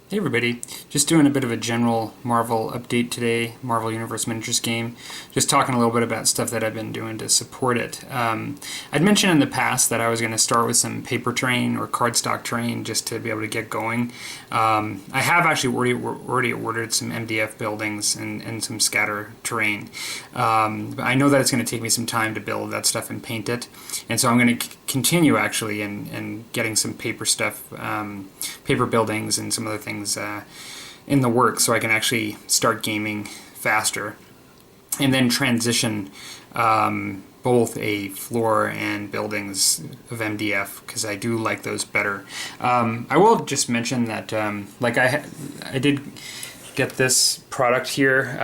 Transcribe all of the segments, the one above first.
Hey everybody, just doing a bit of a general Marvel update today, Marvel Universe Miniatures game. Just talking a little bit about stuff that I've been doing to support it. I'd mentioned in the past that I was going to start with some paper terrain or cardstock terrain just to be able to get going. I have actually already ordered some MDF buildings and some scatter terrain. But I know that it's going to take me some time to build that stuff and paint it, and so I'm going to continue actually and getting some paper stuff, paper buildings and some other things in the works, so I can actually start gaming faster, and then transition both a floor and buildings of MDF, because I do like those better. I will just mention that like I did get this product here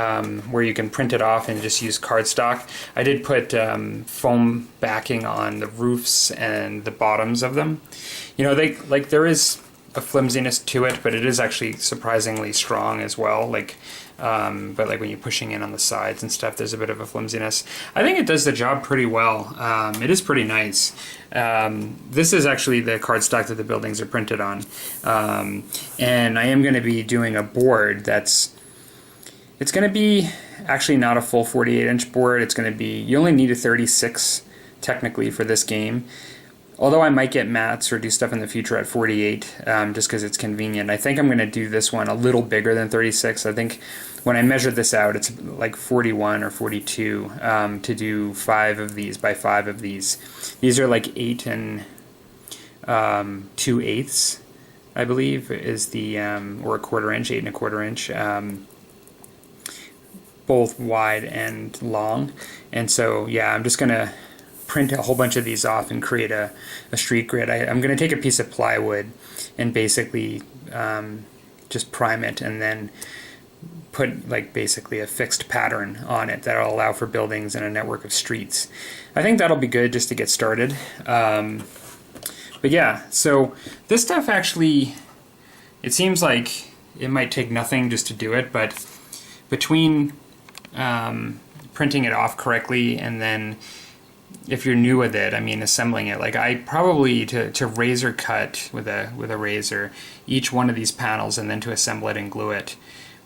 where you can print it off and just use cardstock. I did put foam backing on the roofs and the bottoms of them. You know, there is a flimsiness to it, but it is actually surprisingly strong as well. But like when you're pushing in on the sides and stuff, there's a bit of a flimsiness. I think it does the job pretty well. It is pretty nice. This is actually the cardstock that the buildings are printed on, and I am going to be doing a board it's going to be actually not a full 48-inch board. It's going to be, you only need a 36 technically for this game. Although I might get mats or do stuff in the future at 48, just because it's convenient. I think I'm going to do this one a little bigger than 36. I think when I measured this out, it's like 41 or 42 to do 5 of these by 5 of these. These are like 8 and 2/8, I believe, is the or a 1/4 inch, 8 1/4 inch, both wide and long. And so yeah, I'm just going to print a whole bunch of these off and create a street grid. I'm going to take a piece of plywood and basically just prime it, and then put like basically a fixed pattern on it that'll allow for buildings and a network of streets. I think that'll be good just to get started. But yeah, so this stuff actually, it seems like it might take nothing just to do it, but between printing it off correctly and then, if you're new with it, I mean, assembling it, like I probably to razor cut with a razor each one of these panels and then to assemble it and glue it,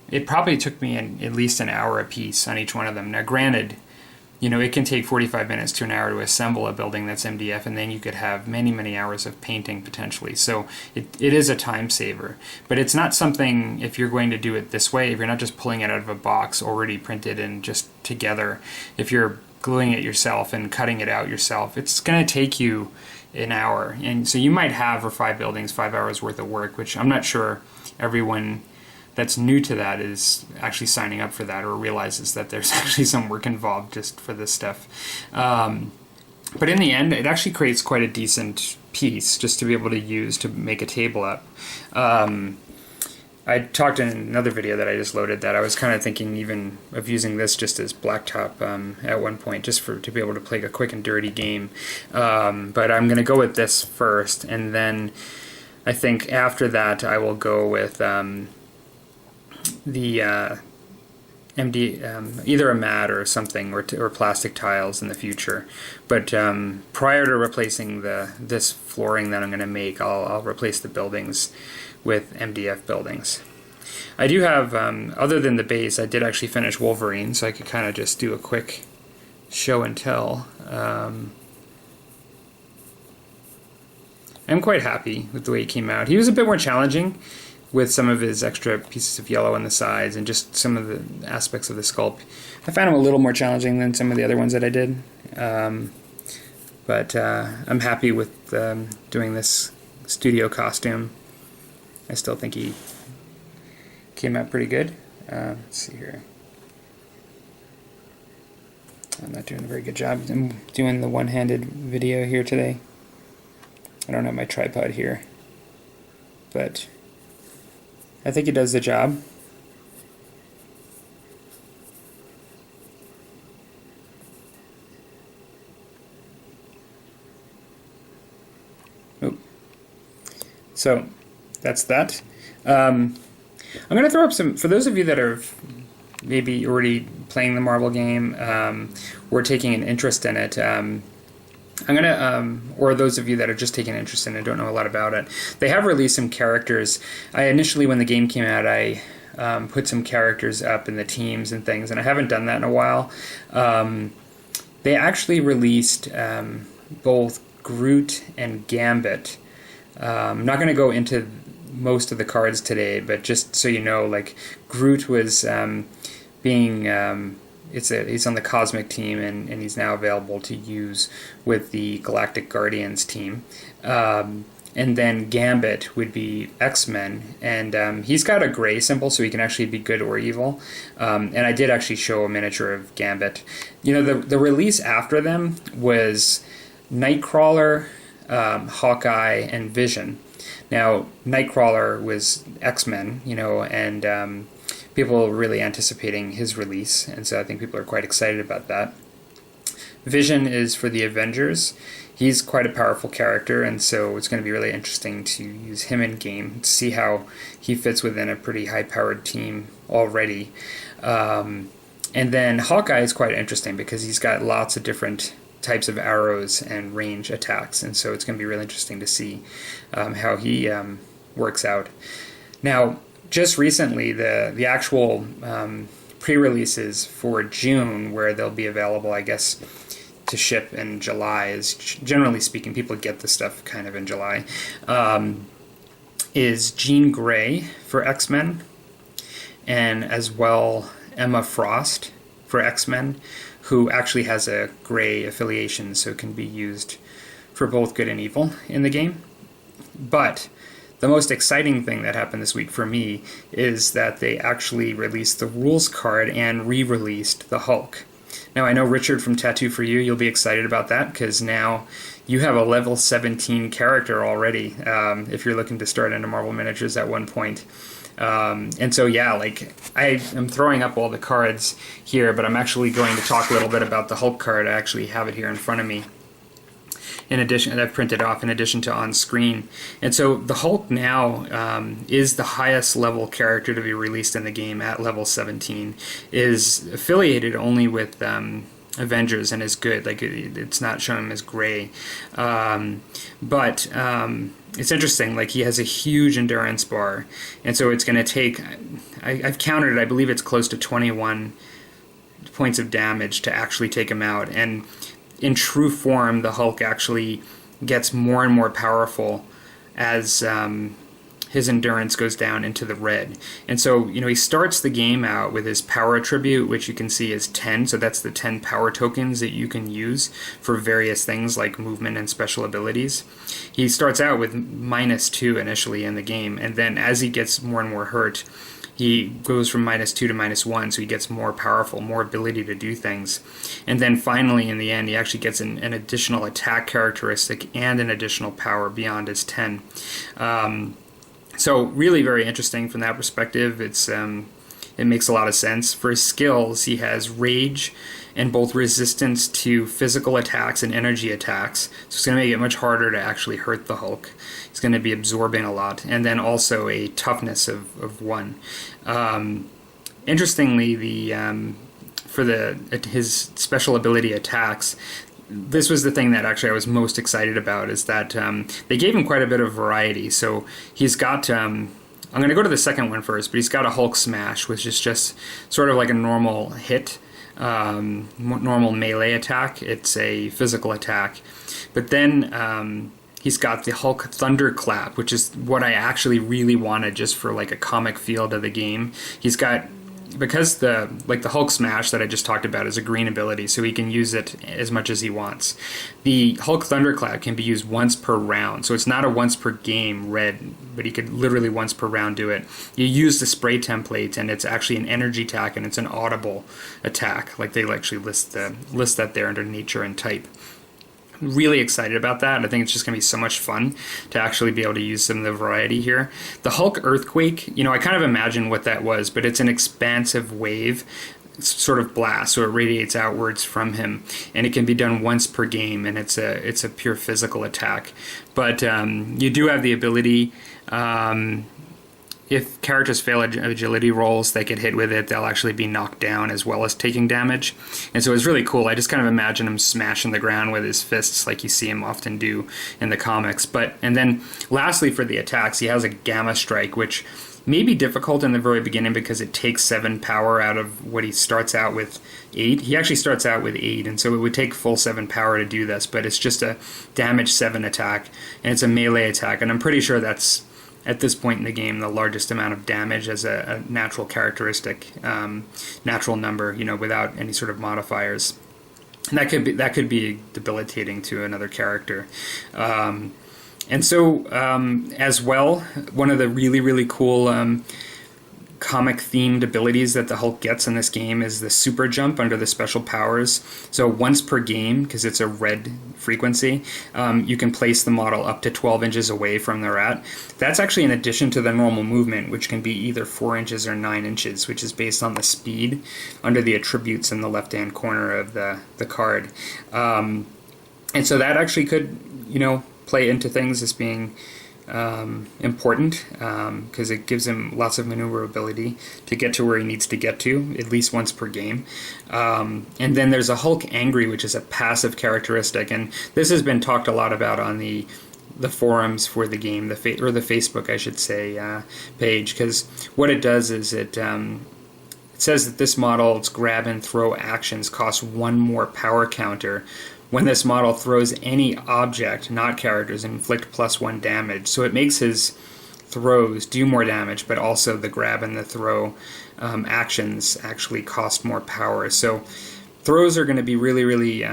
it probably took me at least an hour a piece on each one of them. Now granted, you know, it can take 45 minutes to an hour to assemble a building that's MDF, and then you could have many hours of painting potentially. So it is a time saver, but it's not something, if you're going to do it this way, if you're not just pulling it out of a box already printed and just together, if you're gluing it yourself and cutting it out yourself, it's going to take you an hour. And so you might have for 5 buildings 5 hours worth of work, which I'm not sure everyone that's new to that is actually signing up for that or realizes that there's actually some work involved just for this stuff. But in the end, it actually creates quite a decent piece just to be able to use to make a table up. I talked in another video that I just loaded that I was kind of thinking even of using this just as blacktop at one point, just to be able to play a quick and dirty game. But I'm going to go with this first, and then I think after that I will go with the either a mat or something, or plastic tiles in the future. But prior to replacing this flooring that I'm going to make, I'll replace the buildings with MDF buildings. I do have, other than the base, I did actually finish Wolverine, so I could kind of just do a quick show and tell. I'm quite happy with the way he came out. He was a bit more challenging with some of his extra pieces of yellow on the sides and just some of the aspects of the sculpt. I found him a little more challenging than some of the other ones that I did. But I'm happy with doing this studio costume. I still think he came out pretty good. Let's see here. I'm not doing a very good job. I'm doing the one-handed video here today. I don't have my tripod here, but I think it does the job. Oop. So that's that. I'm going to throw up some, for those of you that are maybe already playing the Marvel game or taking an interest in it, I'm going to, or those of you that are just taking an interest in it and don't know a lot about it, they have released some characters. I initially, when the game came out, I put some characters up in the teams and things, and I haven't done that in a while. They actually released both Groot and Gambit. I'm not going to go into most of the cards today, but just so you know, like Groot was being he's on the Cosmic team, and he's now available to use with the Galactic Guardians team. And then Gambit would be X-Men, and he's got a gray symbol, so he can actually be good or evil. And I did actually show a miniature of Gambit. You know, the release after them was Nightcrawler, Hawkeye, and Vision. Now, Nightcrawler was X-Men, you know, and people were really anticipating his release, and so I think people are quite excited about that. Vision is for the Avengers. He's quite a powerful character, and so it's going to be really interesting to use him in game, to see how he fits within a pretty high-powered team already. And then Hawkeye is quite interesting because he's got lots of different types of arrows and range attacks, and so it's going to be really interesting to see how he works out. Now, just recently, the actual pre-releases for June, where they'll be available, I guess, to ship in July, is generally speaking, people get the stuff kind of in July, is Jean Grey for X-Men, and as well Emma Frost for X-Men, who actually has a gray affiliation, so can be used for both good and evil in the game. But the most exciting thing that happened this week for me is that they actually released the rules card and re-released the Hulk. Now, I know, Richard from Tattoo For You, you'll be excited about that, because now you have a level 17 character already, if you're looking to start into Marvel Miniatures at one point. And so, yeah, like, I am throwing up all the cards here, but I'm actually going to talk a little bit about the Hulk card. I actually have it here in front of me. In addition, and I've printed off in addition to on screen. And so the Hulk now is the highest level character to be released in the game at level 17, is affiliated only with Avengers and is good. Like, it's not showing him as gray. But it's interesting, like, he has a huge endurance bar, and so it's going to take, I've counted it, I believe it's close to 21 points of damage to actually take him out. And in true form, the Hulk actually gets more and more powerful as his endurance goes down into the red. And so, you know, he starts the game out with his power attribute, which you can see is 10. So that's the 10 power tokens that you can use for various things like movement and special abilities. He starts out with -2 initially in the game, and then as he gets more and more hurt, he goes from -2 to -1, so he gets more powerful, more ability to do things. And then finally, in the end, he actually gets an additional attack characteristic and an additional power beyond his 10. So really very interesting from that perspective. It makes a lot of sense. For his skills, he has Rage and both resistance to physical attacks and energy attacks. So it's going to make it much harder to actually hurt the Hulk. He's going to be absorbing a lot. And then also a toughness of 1. Interestingly, for his special ability attacks, this was the thing that actually I was most excited about, is that they gave him quite a bit of variety. So he's got, I'm going to go to the second one first, but he's got a Hulk Smash, which is just sort of like a normal hit, normal melee attack. It's a physical attack. But then he's got the Hulk Thunderclap, which is what I actually really wanted just for like a comic feel to the game. He's got because the Hulk Smash that I just talked about is a green ability, so he can use it as much as he wants. The Hulk Thunderclap can be used once per round, so it's not a once per game red, but he could literally once per round do it. You use the spray template, and it's actually an energy attack, and it's an audible attack. Like they actually list that there under nature and type. Really excited about that. I think it's just going to be so much fun to actually be able to use some of the variety here. The Hulk Earthquake, I kind of imagine what that was, but it's an expansive wave sort of blast, so it radiates outwards from him, and it can be done once per game, and it's a pure physical attack. But you do have the ability, if characters fail agility rolls, they get hit with it, they'll actually be knocked down as well as taking damage. And so it's really cool. I just kind of imagine him smashing the ground with his fists like you see him often do in the comics. And then lastly for the attacks, he has a Gamma Strike, which may be difficult in the very beginning because it takes 7 power out of what he starts out with 8. He actually starts out with 8, and so it would take full 7 power to do this, but it's just a damage 7 attack, and it's a melee attack, and I'm pretty sure that's, at this point in the game, the largest amount of damage as a natural characteristic, natural number, without any sort of modifiers. And that could be debilitating to another character. And so, as well, one of the really, really cool comic-themed abilities that the Hulk gets in this game is the super jump under the special powers. So once per game, because it's a red frequency, you can place the model up to 12 inches away from the rat. That's actually in addition to the normal movement, which can be either 4 inches or 9 inches, which is based on the speed under the attributes in the left-hand corner of the card. And so that actually could, play into things as being important, because it gives him lots of maneuverability to get to where he needs to get to, at least once per game. And then there's a Hulk Angry, which is a passive characteristic, and this has been talked a lot about on the forums for the game, or the Facebook, I should say, page, because what it does is it says that this model's grab and throw actions cost 1 more power counter when this model throws any object, not characters, and inflict +1 damage. So it makes his throws do more damage, but also the grab and the throw actions actually cost more power. So throws are going to be really, really,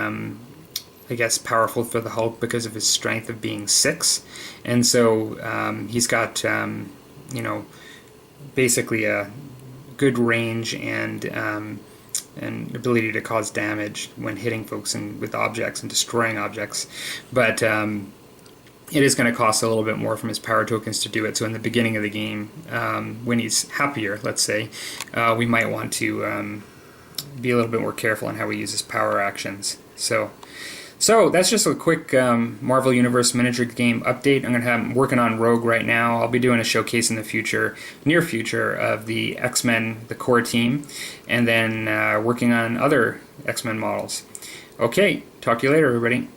powerful for the Hulk because of his strength of being 6. And so he's got, basically a good range and ability to cause damage when hitting folks with objects and destroying objects. But it is going to cost a little bit more from his power tokens to do it. So in the beginning of the game, when he's happier, let's say, we might want to be a little bit more careful on how we use his power actions. So that's just a quick Marvel Universe miniature game update. I'm working on Rogue right now. I'll be doing a showcase in the near future, of the X-Men, the core team, and then working on other X-Men models. Okay, talk to you later, everybody.